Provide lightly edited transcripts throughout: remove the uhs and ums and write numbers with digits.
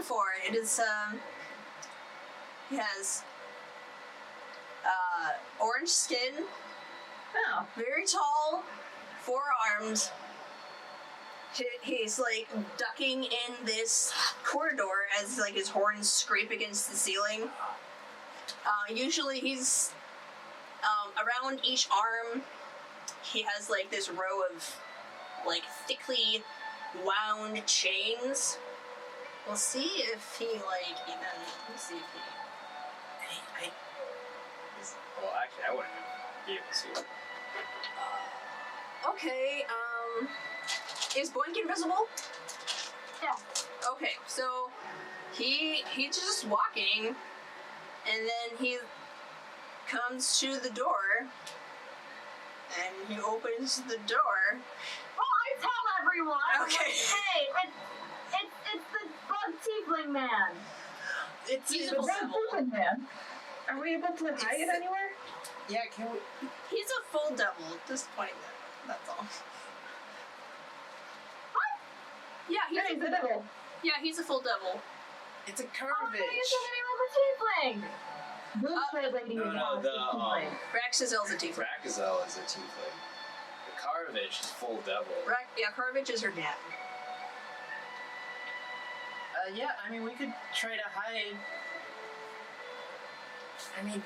before. It is, he has, orange skin. Oh. Very tall, 4 arms. He's, like, ducking in this corridor as, like, his horns scrape against the ceiling. Usually he's, around each arm, he has, like, this row of, like, thickly wound chains. We'll see if he, like, even... Let me see if he... Well, actually, I wouldn't be able to see it. Okay, is Boink invisible? Yeah. Okay, so he's just walking, and then he comes to the door, and he opens the door. Well, I tell everyone. Okay. Hey, it's the bug tiefling man. He's the bug tiefling man. Are we able to hide it anywhere? Yeah, can we? He's a full devil. Just pointing that. That's all. What? Yeah, He's a devil. Yeah, he's a full devil. It's a Oh, curvage. I thought you said he was a tiefling. Blue lady No, the Raxazel's a tiefling. Raxazel is a tiefling. The Caravage is full devil. Caravage is her dad. Yeah, I mean, we could try to hide. I mean,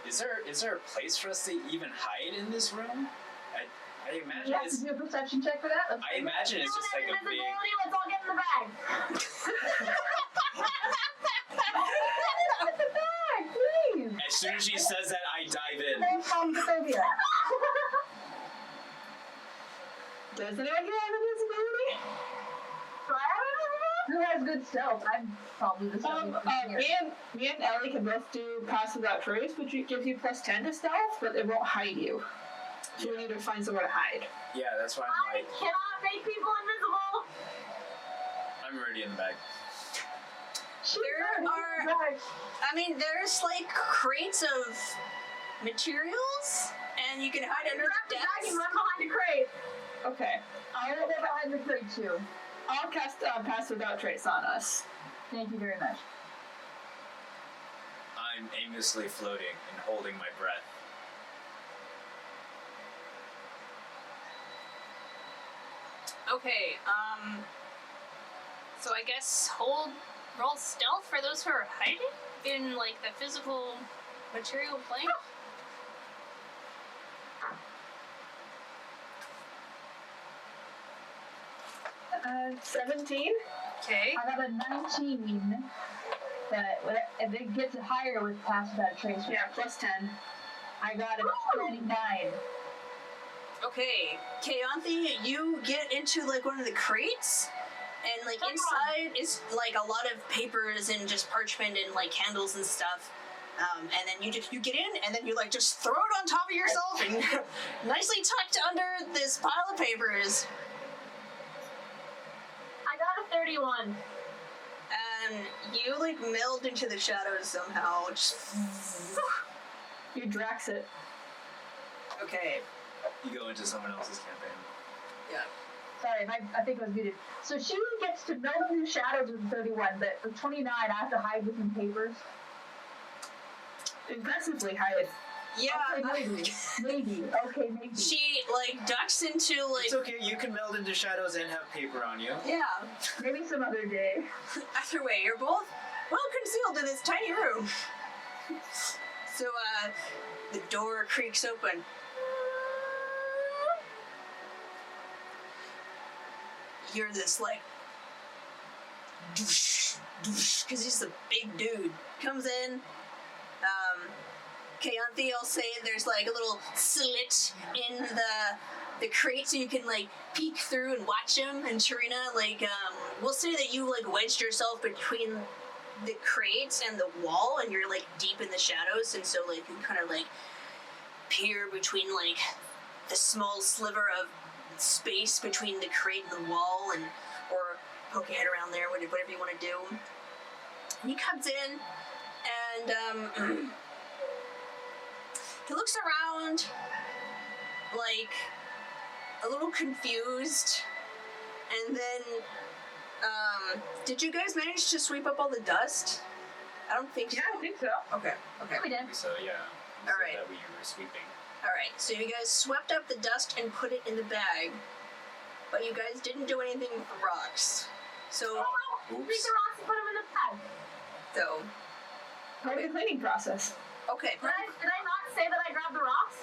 is there a place for us to even hide in this room? I imagine you have to do a perception check for that? I imagine it's just like a big... Let's all get in the bag. Get in the bag, please. As soon as she says that, I dive in. Does anyone here have invisibility? Do I have invisibility? Who has good stealth? I'm probably the stealth. Me and Ellie can both do Pass Without Trace, which gives you +10 to stealth, but it won't hide you. So we need to find somewhere to hide. Yeah, that's why I cannot make people invisible! I'm already in the bag. There's like crates of materials, and you can hide under the desk. I can run behind a crate. Okay. I will go behind the crate too. I'll cast Pass Without Trace on us. Thank you very much. I'm aimlessly floating and holding my breath. Okay, so I guess roll stealth for those who are hiding in, like, the physical material plane? 17. Okay. I got a 19, but if it gets higher with Pass Without Trace. Yeah, +10. I got a 29. Okay, Keyanthi, you get into, like, one of the crates, and, like, inside is, like, a lot of papers and just parchment and, like, candles and stuff. And then you get in, and then you, like, just throw it on top of yourself and nicely tucked under this pile of papers. I got a 31. And you, like, meld into the shadows somehow. Just... You Drax it. Okay. You go into someone else's campaign. Yeah. Sorry, I think it was muted. So she gets to meld in the shadows with 31, but with 29, I have to hide within papers. Aggressively hide. Yeah. Okay, maybe. Okay, maybe. She, like, ducks into, like... It's okay, you can meld into shadows and have paper on you. Yeah. Maybe some other day. Either way, you're both well concealed in this tiny room. So, the door creaks open. You hear this, like, doosh, doosh, because he's a big dude. Comes in, Keyanthi, I'll say there's, like, a little slit in the crate so you can, like, peek through and watch him. And Tarina, like, we'll say that you, like, wedged yourself between the crate and the wall, and you're, like, deep in the shadows, and so, like, you kind of, like, peer between, like, the small sliver of space between the crate and the wall, and or poke your head around there, whatever you want to do. And he comes in, and he looks around, like, a little confused, and then Did you guys manage to sweep up all the dust? I don't think so. Yeah, I think so. Okay. We did. So yeah. All right. That we were sweeping. Alright, so you guys swept up the dust and put it in the bag, but you guys didn't do anything with the rocks. So, Take the rocks and put them in the bag. so, Part of the cleaning process. okay. Did I not say that I grabbed the rocks?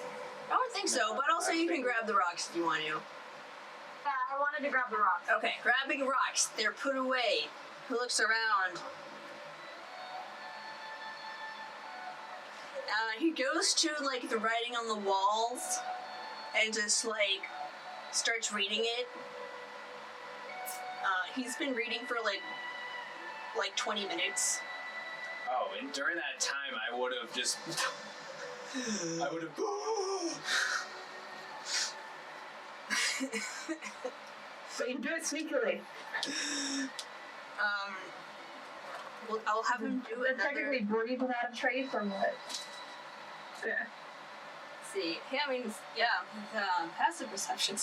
I don't think so, but also you can grab the rocks if you want to. Yeah, I wanted to grab the rocks. Okay, grabbing rocks, they're put away. He looks around. He goes to, like, the writing on the walls and just, like, starts reading it. He's been reading for, like 20 minutes. Oh, and during that time, I would have just... I would have... But you do it sneakily. Well, I'll have him do And another... technically breathe without a trace or what? Yeah. See, yeah, I mean, yeah, passive perception.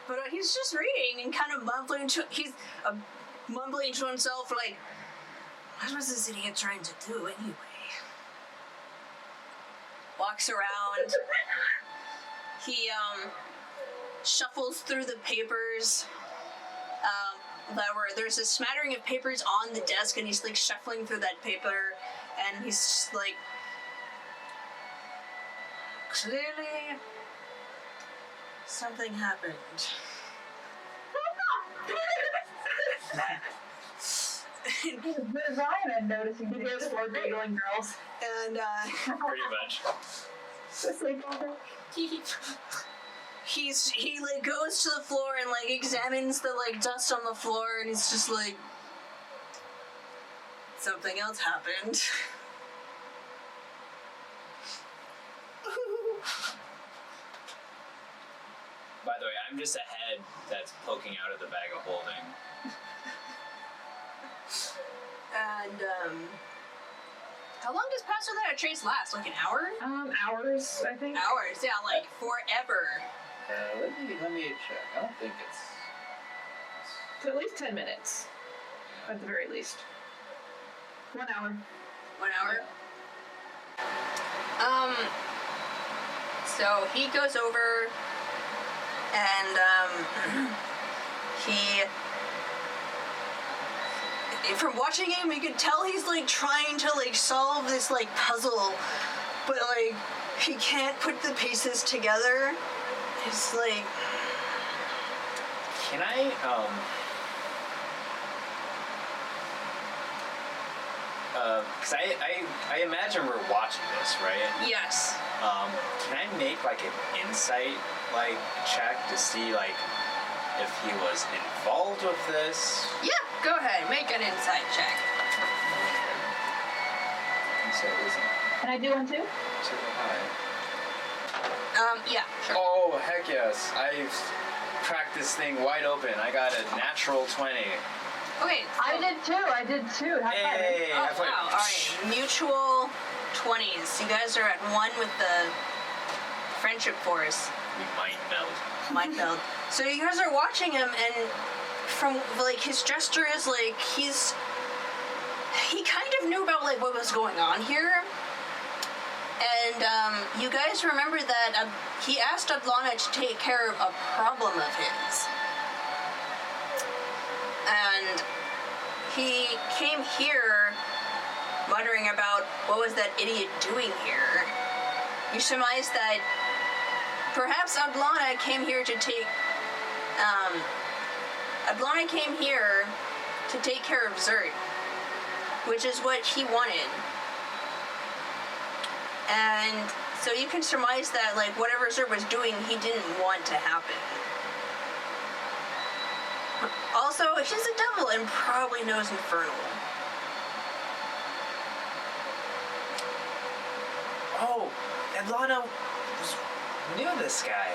But he's just reading and kind of mumbling to mumbling to himself, like, what was this idiot trying to do anyway? Walks around. He shuffles through the papers. There's a smattering of papers on the desk, and he's like shuffling through that paper, and he's just like, clearly something happened. As I am noticing videos for giggling girls. And Pretty much. he like goes to the floor and like examines the like dust on the floor, and he's just like, something else happened. By the way, I'm just a head that's poking out of the bag of holding. And how long does Pass Without a Trace last? Like an hour? Hours, I think. Hours, yeah, like forever. Let me check. I don't think it's... So at least 10 minutes. At the very least. 1 hour. 1 hour? So he goes over and from watching him, you can tell he's like trying to like solve this like puzzle, but like he can't put the pieces together. It's like, Can I, because I imagine we're watching this, right? yes. Can I make like an insight like check to see like if he was involved with this? Yeah, go ahead, make an insight check. Insight isn't Can I do one too? too high. Yeah, sure. Oh heck yes! I've cracked this thing wide open. I got a natural 20. Okay, I did too. High five. Hey, oh, high five. wow, alright. Mutual 20s. You guys are at one with the friendship force. We mind meld. Mind meld. So you guys are watching him, and from, like, his gesture is, like, he kind of knew about, like, what was going on here. And, you guys remember that he asked Adlana to take care of a problem of his. And he came here wondering about what was that idiot doing here. You surmise that perhaps Adlana came here to take care of Zerd, which is what he wanted. And so you can surmise that, like, whatever Zerd was doing, he didn't want to happen. Also, he's a devil and probably knows Infernal. Oh, Adlana knew this guy.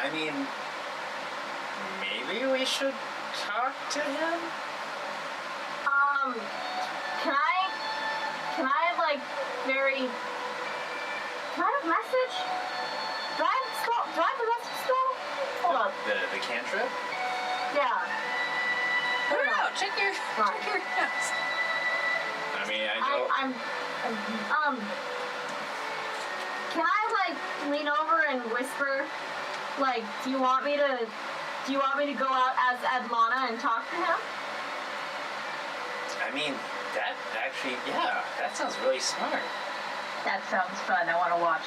I mean, maybe we should talk to him? Can I like very... Can I have a message? Do I have the message still? Hold on. The cantrip? Yeah. check your house. I mean, I know. Can I like lean over and whisper, like, do you want me to go out as Adlana and talk to him? I mean, that actually, yeah, that sounds really smart. That sounds fun. I want to watch.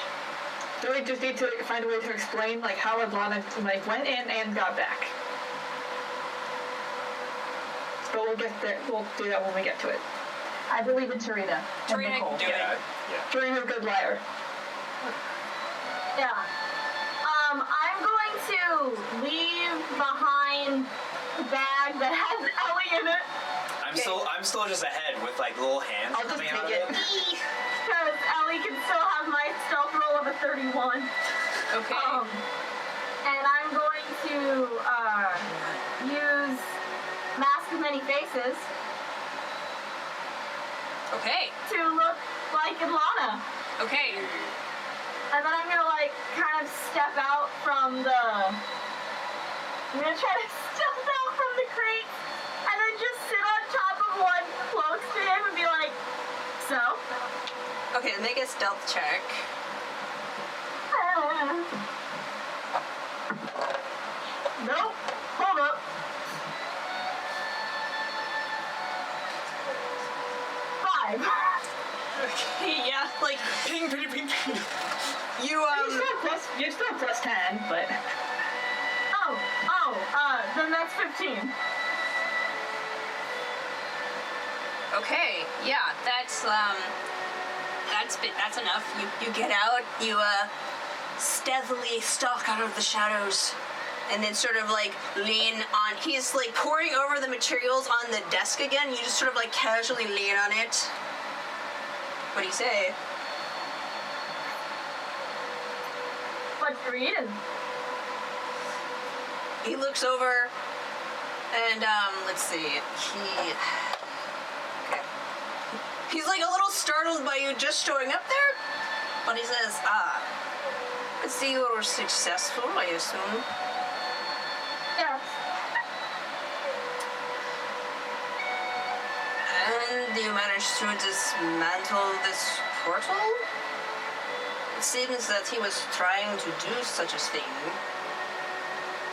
Do we just need to find a way to explain like how Adlana like went in and got back? But we'll get there. We'll do that when we get to it. I believe in Tarina. Tarina can do it. Yeah. Tarina's a good liar. Yeah. I'm going to leave behind the bag that has Ellie in it. I'm still just ahead with like little hands I'll just coming out of take it. Because Ellie can still have my stealth roll of a 31. Okay. And I'm going to use Mask of Many Faces Okay. to look like Adlana. Okay. And then I'm gonna like kind of step out from the. I'm gonna try to step out from the crate and then just sit on top of one close to him and be like, so? Okay, make a stealth check. Nope. Hold up. 5. Okay, yeah, like Ping, ping, ping, ping. you You're still plus 10, but Then that's 15. okay, yeah, that's enough. You get out, you stealthily stalk out of the shadows, and then sort of like lean on. He's like pouring over the materials on the desk again. You just sort of like casually lean on it. What do you say? What you reading? He looks over, and let's see. He's like a little startled by you just showing up there, but he says, I see you were successful, I assume. Yes. And you managed to dismantle this portal? It seems that he was trying to do such a thing.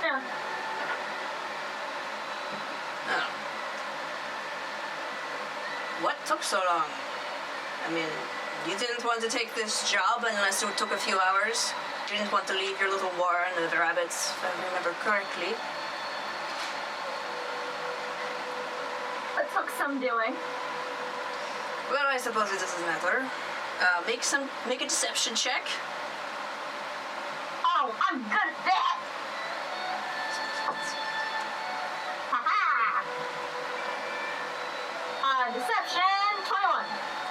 Yeah. Oh. What took so long? I mean, you didn't want to take this job unless it took a few hours. You didn't want to leave your little warren with the rabbits, if I remember correctly. It took some doing. Well, I suppose it doesn't matter. Make a deception check. Oh, I'm good at that. Haha. Deception 21.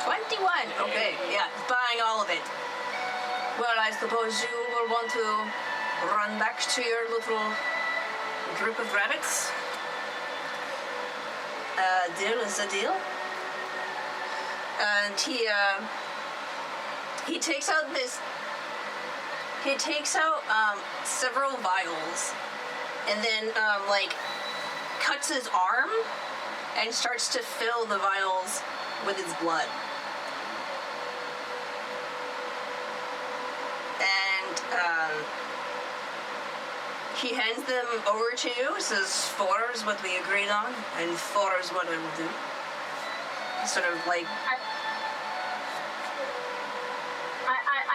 21. Okay, yeah, buying all of it. Well, I suppose you will want to run back to your little group of rabbits. Deal is a deal. And he takes out several vials, and then like cuts his arm and starts to fill the vials with his blood. And he hands them over to you. Says 4 is what we agreed on, and 4 is what I will do. Sort of like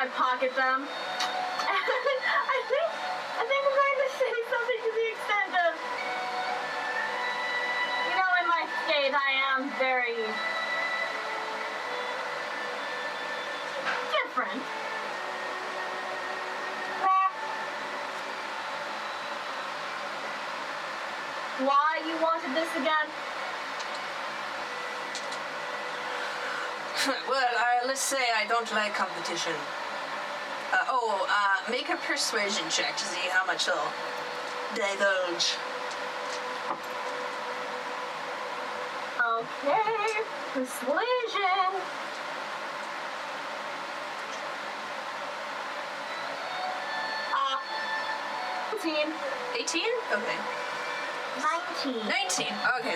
I pocket them. I think I'm going to say something to the extent of, you know, in my state I am very different. Why you wanted this again? well, let's say I don't like competition. Make a persuasion check to see how much he'll divulge. Okay, persuasion. 18. 18? Okay. 19. 19. Okay,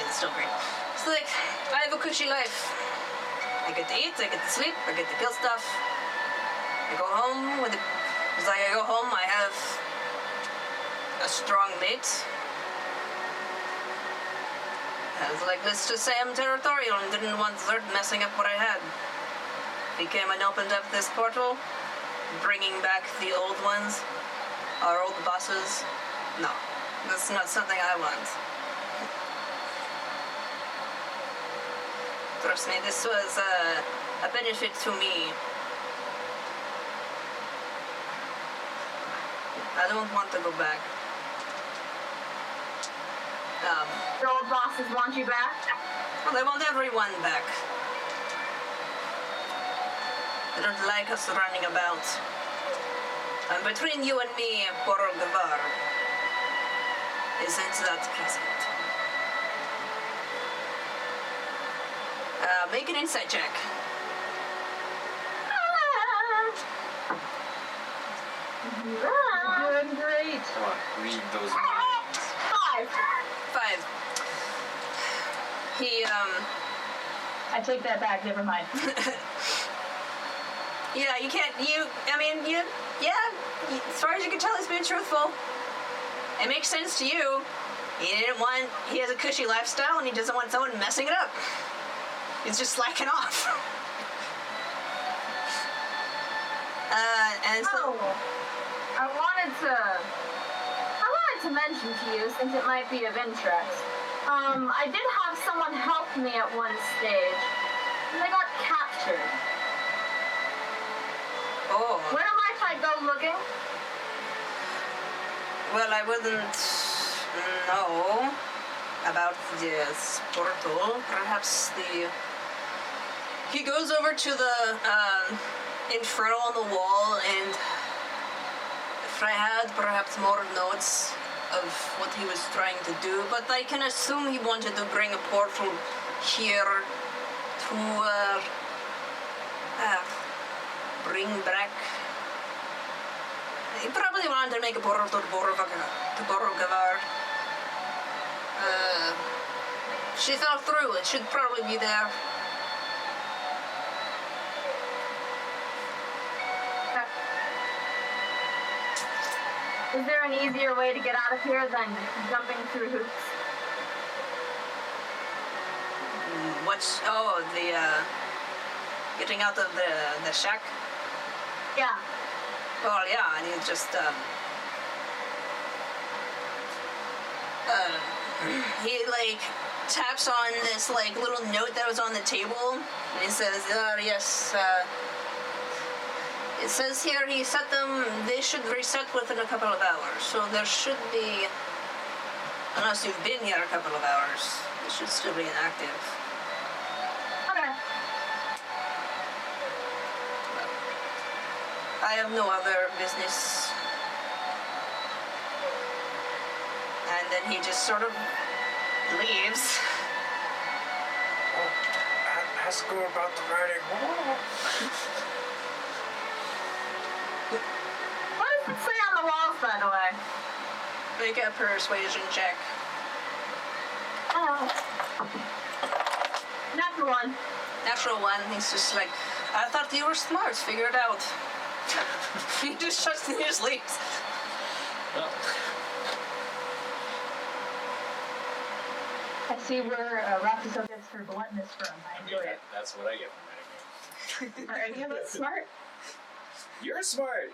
still great. So like, I have a cushy life. I get to eat, I get to sleep, I get to kill stuff. I go home with as I go home, I have a strong mate. And like, let's just say I'm territorial and didn't want Zert messing up what I had. He came and opened up this portal, bringing back the old ones, our old bosses. No, that's not something I want. Trust me, this was a benefit to me. I don't want to go back. The old bosses want you back? Well, they want everyone back. They don't like us running about. And between you and me, Borogavar isn't that pleasant. Make an insight check. Doing great. Come on, read those minds. 5. He, I take that back, never mind. yeah, you can't, as far as you can tell, he's being truthful. It makes sense to you. He has a cushy lifestyle and he doesn't want someone messing it up. He's just slacking off. And so... I wanted to mention to you, since it might be of interest. I did have someone help me at one stage. And they got captured. Oh. Where might I go looking? Well, I wouldn't know about this portal. Perhaps he goes over to the inferno on the wall, and if I had perhaps more notes of what he was trying to do, but I can assume he wanted to bring a portal here to bring back. He probably wanted to make a portal to Borogavar. She fell through. It should probably be there. Is there an easier way to get out of here than jumping through hoops? Getting out of the shack? Yeah. Well, yeah, and you just, he, like, taps on this, like, little note that was on the table, and he says, yes, it says here he set them, they should reset within a couple of hours, so there should be, unless you've been here a couple of hours, it should still be inactive. Okay. I have no other business. And then he just sort of leaves. Oh, ask her about the writing. What does it say on the walls, by the way? Make a persuasion check. Natural 1. Natural 1. He's just like, I thought you were smart. Figure it out. He just shuts and he just leaves. Oh. I see where Raxazel gets her bluntness from. I enjoy it. That's what I get from writing. Are any of us smart? You're smart.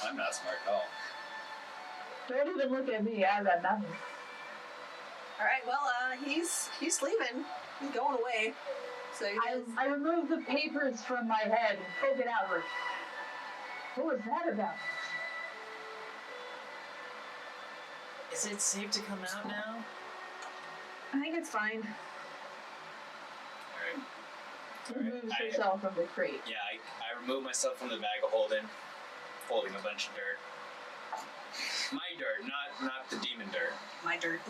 I'm not smart at all. Don't even look at me. I got nothing. All right. Well, he's leaving. He's going away. So you guys... I removed the papers from my head and poke it outward. What was that about? Is it safe to come out now? I think it's fine. Alright. Removes herself from the crate. Yeah, I remove myself from the bag of holding a bunch of dirt. My dirt, not the demon dirt. My dirt.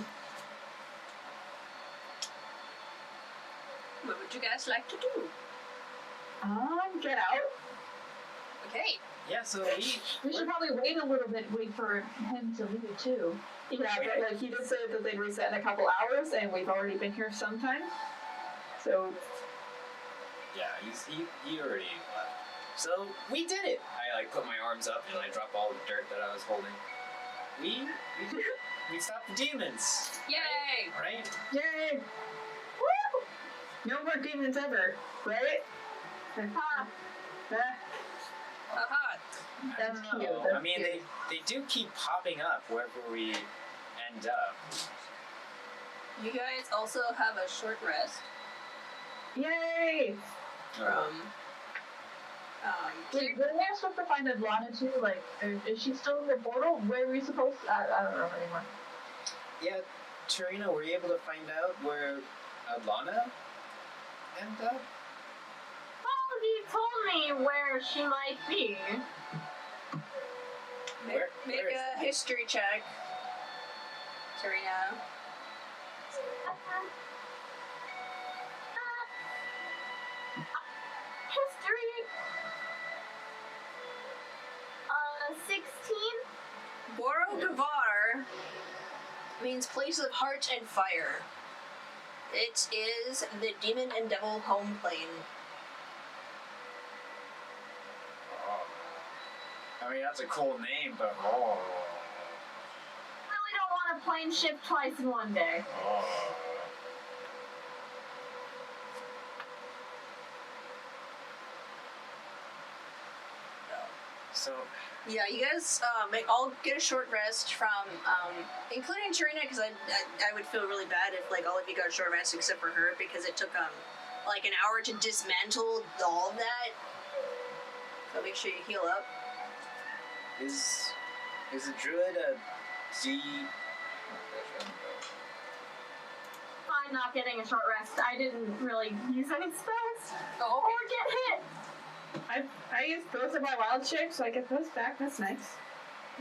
What would you guys like to do? Get out. Okay. Yeah, so We should probably wait a little bit, wait for him to leave too. Yeah, but like he did say that they'd reset in a couple hours, and we've already been here some time. So yeah, he already left. So we did it. I like put my arms up and I drop all the dirt that I was holding. We did it. We stopped the demons. Yay! Right? yay! Woo! No more demons ever, right? Ha. Haha. That's I don't cute. know. That's I mean, cute. they do keep popping up wherever we end up. You guys also have a short rest Yay! from. Wait, didn't we supposed to find Ellendriel too? Like, is she still in the portal? Where were we supposed to? I don't know anymore. Yeah, Tarina, were you able to find out where Ellendriel ended up? Well, he told me where she might be. Where Make is a history check, Tarina. History. 16. Borogavar means place of heart and fire. It is the demon and devil home plane. I mean, that's a cool name, but Really don't want a plane ship twice in one day. So, Yeah, you guys all get a short rest from, including Tarina, because I would feel really bad if like all of you got a short rest except for her, because it took like an hour to dismantle all of that. So make sure you heal up. is a druid a D? Fine, not getting a short rest. I didn't really use any spells Oh, or get hit. I used both of my wild shapes, so I get those back. That's nice.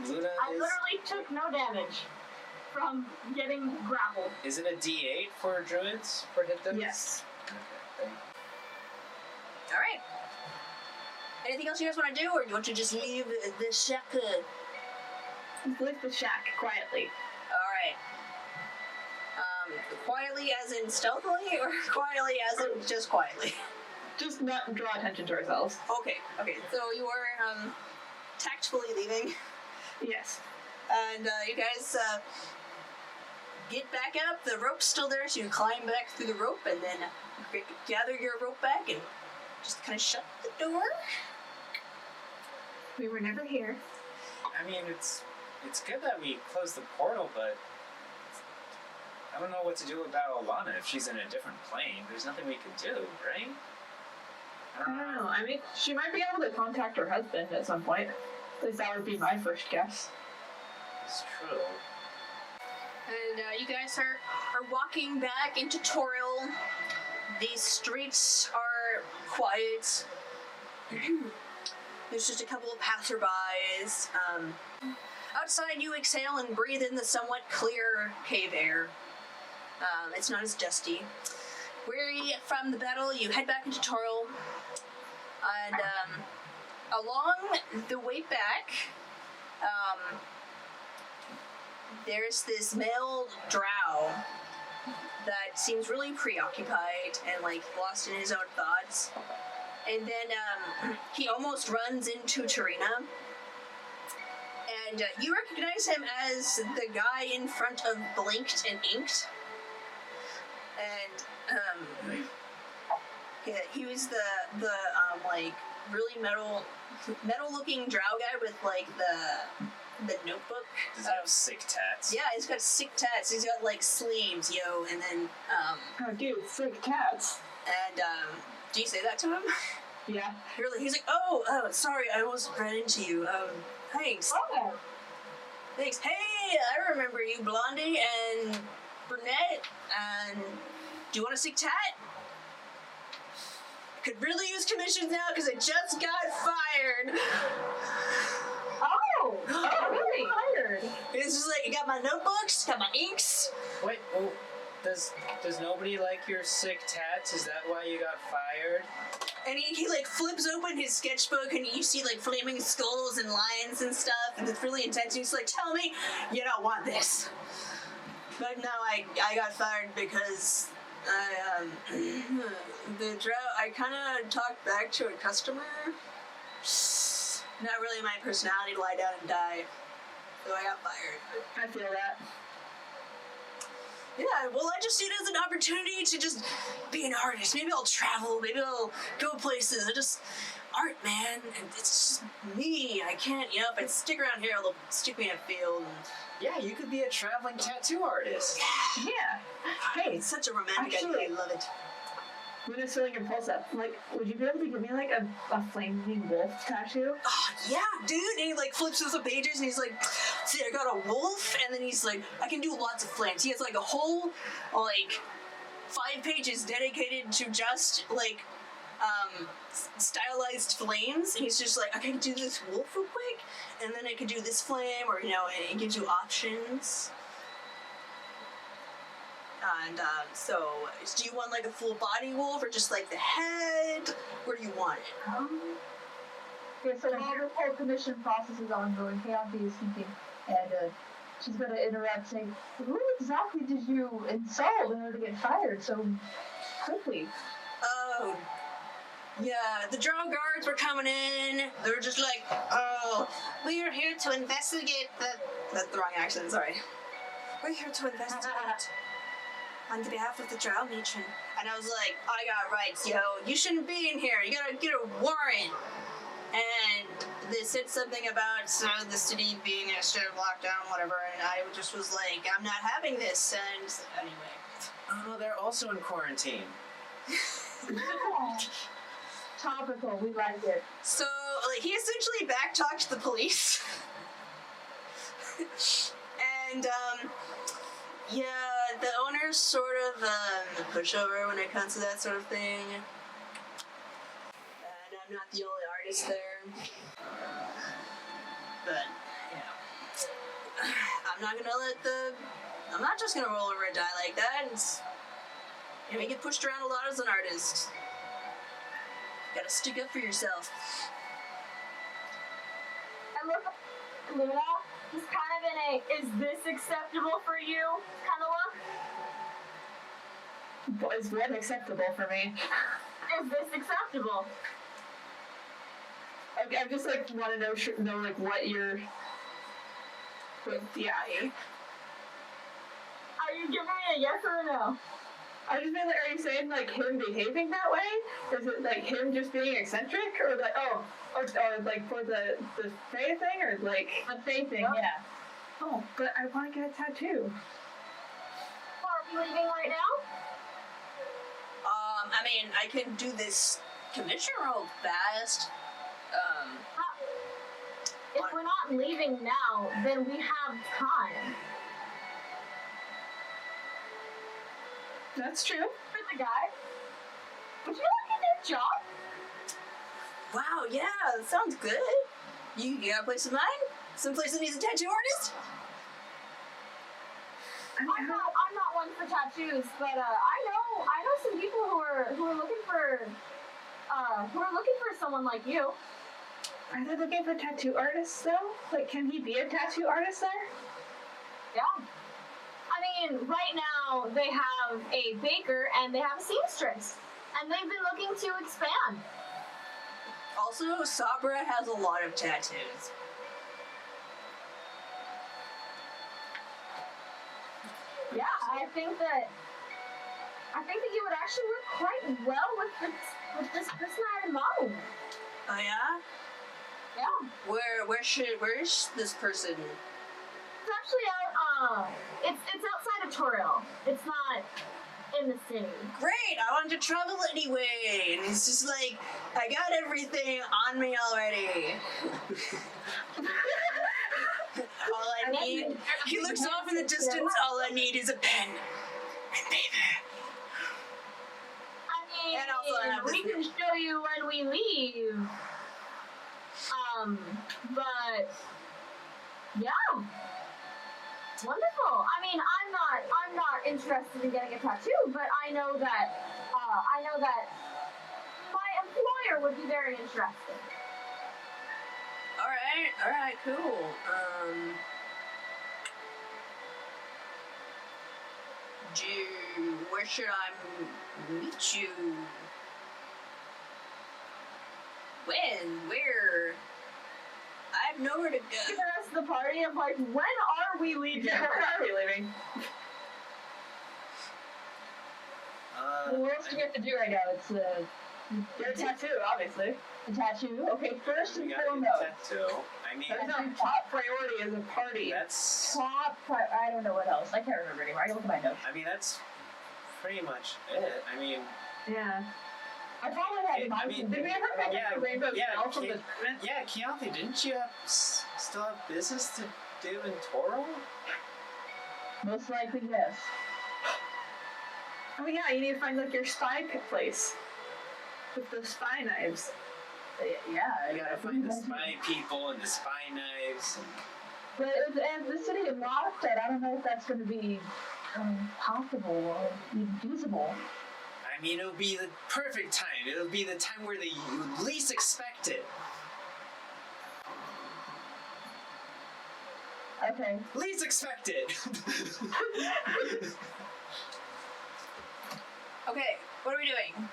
Luna I literally took no damage from getting grappled. is it a D8 for druids for hit them? Yes. Okay. all right. Anything else you guys want to do, or do you want to just leave the shack? Leave the shack quietly. All right. Quietly as in stealthily, or quietly as in just quietly? Just not draw attention to ourselves. Okay. So you are tactfully leaving, Yes. and you guys get back up. The rope's still there, so you climb back through the rope, and then gather your rope back and just kind of shut the door. We were never here. I mean, it's good that we closed the portal, but I don't know what to do about Alana if she's in a different plane. There's nothing we can do, right? I don't know. I mean, she might be able to contact her husband at some point. At least that would be my first guess. It's true. And you guys are walking back into Toril. The streets are quiet. There's just a couple of passerbys. Outside, you exhale and breathe in the somewhat clear cave air. It's not as dusty. Weary from the battle, you head back into Toril. And along the way back, there's this male drow that seems really preoccupied and like lost in his own thoughts. And then he almost runs into Tarina. And you recognize him as the guy in front of Blinked and Inked. And yeah, he was the like really metal looking drow guy with like the notebook. Does he have sick tats? Yeah, he's got sick tats. He's got like sleeves, and then Oh, dude, sick cats. and do you say that to him? Yeah. Really? He's like, oh, sorry, I almost ran into you. Thanks. Oh. Thanks. Hey, I remember you, Blondie and Brunette. And do you want a sick tat? Could really use commissions now because I just got fired. Oh, really? Fired. It's just like, I got my notebooks, got my inks. Wait, oh, Does nobody like your sick tats? Is that why you got fired? And he like flips open his sketchbook and you see like flaming skulls and lions and stuff, and it's really intense. He's like, tell me you don't want this. But no, I got fired because I kind of talked back to a customer. Not really my personality to lie down and die. So I got fired. I feel that. Yeah, well, I just see it as an opportunity to just be an artist. Maybe I'll travel. Maybe I'll go places. Art, man. And it's just me. I can't, if I stick around here, they'll stick me in a field. Yeah, you could be a traveling tattoo artist. Yeah. Hey, It's such a romantic actually- idea. I love it. I'm gonna swing your pulse up. Like, would you be able to give me like a flaming wolf tattoo? Oh, yeah, dude. And he like flips through some pages and he's like, see, I got a wolf. And then he's like, I can do lots of flames. He has like a whole, 5 pages dedicated to just like, stylized flames. And he's just like, I can do this wolf real quick. And then I can do this flame, or, and it gives you options. And, so, do you want, like, a full body wolf, or just, like, the head? Where do you want it? Okay, so while the whole commission process is ongoing, Keyanthi is thinking, and she's gonna interrupt saying, who exactly did you insult in order to get fired so quickly? Oh, yeah, the drow guards were coming in. They were just like, oh, we are here to investigate that's the wrong accent, sorry. We're here to investigate on behalf of the drow matron. And I was like, I got rights, yo. You shouldn't be in here. You gotta get a warrant. And they said something about the city being in a state of lockdown, whatever, and I just was like, I'm not having this, and anyway. Oh no, they're also in quarantine. Topical, we like it. So, he essentially backtalked the police. And, yeah, the owner's sort of a pushover when it comes to that sort of thing. And I'm not the only artist there. But, I'm not just gonna roll over and die like that. You get pushed around a lot as an artist. You gotta stick up for yourself. I look at Luna, he's kind of in a, is this acceptable for you kind of look? Is what acceptable for me? Is this acceptable? Okay, I just like want to know like what you're. Yeah. Are you giving me a yes or a no? I just mean like, are you saying like him behaving that way? Is it like him just being eccentric, or like or like for the Faye thing, or like the Faye thing? Yep. Yeah. Oh, but I want to get a tattoo. Well, are we leaving right now? I mean, I can do this commission real fast. If we're not leaving now, then we have time. That's true. For the guy. Would you like a new job? Wow, yeah, that sounds good. You got a place in mind? Some place that needs a tattoo artist? I'm not one for tattoos, but I know some people who are looking for someone like you. Are they looking for tattoo artists though? Like, can he be a tattoo artist there? Yeah. I mean, right now they have a baker and they have a seamstress, and they've been looking to expand. Also, Sabra has a lot of tattoos. Yeah, I think that you would actually work quite well with this person I had in mind. Oh yeah? Yeah. Where's this person? It's actually out, it's outside of Toril. It's not in the city. Great, I want to travel anyway. And he's just like, I got everything on me already. All I need, he looks off in the distance, all I need is a pen and paper. I mean, And also I have we this- can show you when we leave. But, yeah. Wonderful. I mean, I'm not interested in getting a tattoo, but I know that my employer would be very interested. All right, cool. Where should I meet you? When? Where? I have nowhere to go. The rest of the party, I'm like, when are we leaving? Yeah, when are we leaving? What else do we have to do right now? It's get a tattoo, obviously. A tattoo? Okay, first and foremost. Tattoo. I mean, That's our top priority as a party. that's. I don't know what else. I can't remember anymore. I can look at my notes. I mean, that's pretty much it. I mean, Yeah. I probably had I mean, did we ever pick yeah, up the rainbow yeah, spell from Ki- the tournament? yeah, Keyanthi, didn't you still have business to do in Toro? Most likely, yes. Oh yeah, you need to find like your spy place with the spy knives. Yeah, You gotta find the spy people and the spy knives. But as the city is locked, I don't know if that's going to be possible or even feasible. I mean, it'll be the perfect time. It'll be the time where you would least expect it. Okay. Least expected. Okay, what are we doing?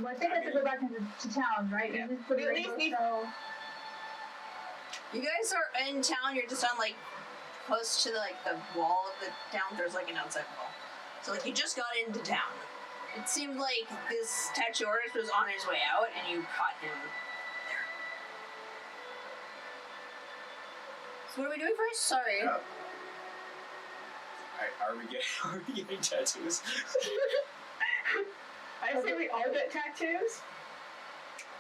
Well, I think I have to go back to town, right? Yeah. We at least need. You guys are in town. You're just on like close to like the wall of the town. There's like an outside wall. So like you just got into town. It seemed like this tattoo artist was on his way out, and you caught him there. So what are we doing first? Sorry. Are we getting tattoos? I say we all get tattoos.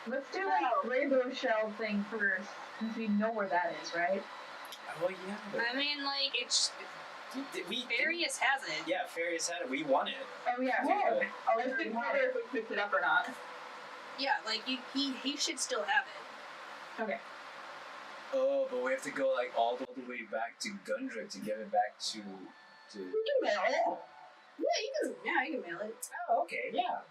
Let's do that rainbow shell thing first, since we know where that is, right? Oh yeah. But I mean, like it's we Farius has it. Yeah, Farius had it. We won it. Oh yeah. Well, let's figure out if we picked it up or not. Yeah, like he should still have it. Okay. Oh, but we have to go like all the way back to Gundrick to get it back to. We can mail it. Yeah, you can mail it. Oh, okay. Yeah.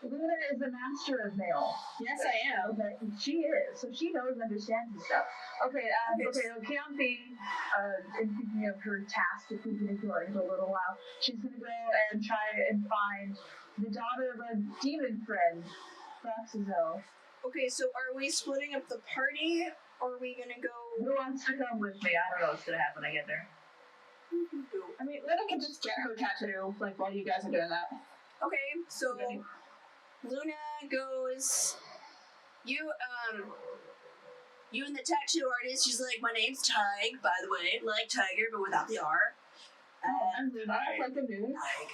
Luna is the master of mail. Yes, I am. Okay, she is. So she knows and understands this stuff. Okay, so Keyanthi, in thinking of her task of keeping it going for a little while, she's going to go and try and find the daughter of a demon friend, Raxazel. Okay, so are we splitting up the party, or are we gonna go? Who wants to come with me? I don't know what's going to happen when I get there. I mean, Luna can just get her tattoo, like, while you guys are doing that. Okay, so Luna goes. You and the tattoo artist. She's like, my name's Tig, by the way, like tiger, but without the R. I'm Luna, like the moon. Tig.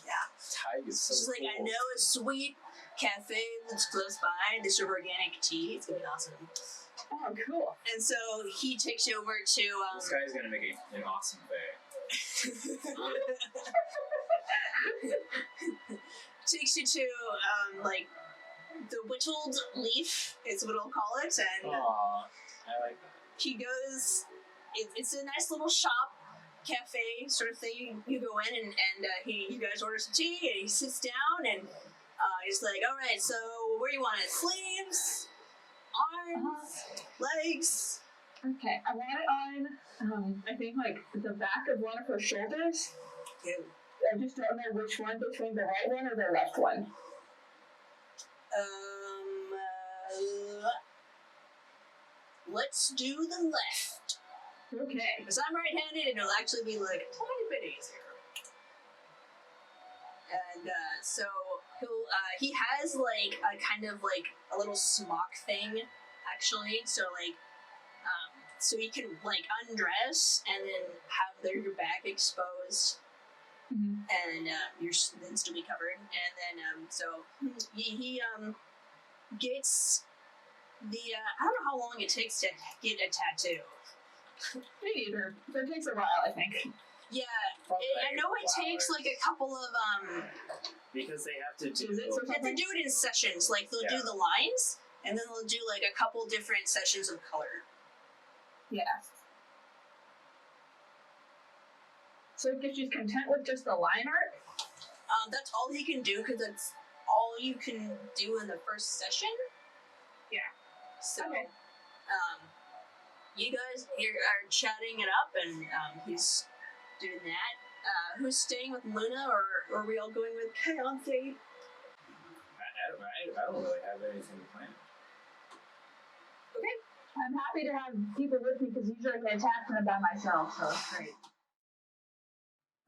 Yeah. Tig is so She's like, cool. I know a sweet cafe that's close by. They serve organic tea. It's gonna be awesome. Oh, cool. And so he takes you over to. This guy's gonna make an awesome bay. Takes you to like the whittled leaf is what I'll call it, and Aww, I like that. he goes. It's a nice little shop, cafe sort of thing. You go in and you guys order some tea, and he sits down and he's like, all right, so where do you want it? Sleeves, arms, legs. Okay, I want it on, I think, like, the back of one of her shoulders. Yeah. I just don't know which one, between the right one or the left one. Let's do the left. Okay. Because I'm right-handed, and it'll actually be like a tiny bit easier. And so he has like a kind of like a little smock thing, actually. So like, so you can like undress and then have your back exposed, and you're then still be covered. And then so he gets the I don't know how long it takes to get a tattoo. Me neither. It takes a while, I think. Yeah, I know it takes like a couple of Because they have to do. Is it so they have to do it in sessions. Like they'll do the lines, and then they'll do like a couple different sessions of color. Yeah. So if she's content with just the line art? That's all he can do, because that's all you can do in the first session. Yeah. So, Okay. You guys here are chatting it up, and he's doing that. Who's staying with Luna, or are we all going with Keyanthi? I don't really have anything planned. Okay. I'm happy to have people with me because usually I attack them by myself, so it's great.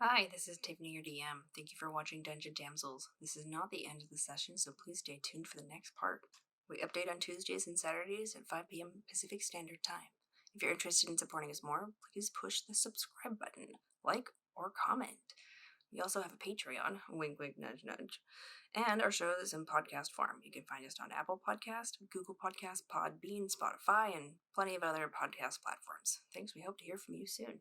Hi, this is Tiffany, your DM. Thank you for watching Dungeon Damsels. This is not the end of the session, so please stay tuned for the next part. We update on Tuesdays and Saturdays at 5 p.m. Pacific Standard Time. If you're interested in supporting us more, please push the subscribe button, like, or comment. We also have a Patreon, wink wink nudge nudge, and our show is in podcast form. You can find us on Apple Podcast, Google Podcast, Podbean, Spotify, and plenty of other podcast platforms. Thanks, we hope to hear from you soon.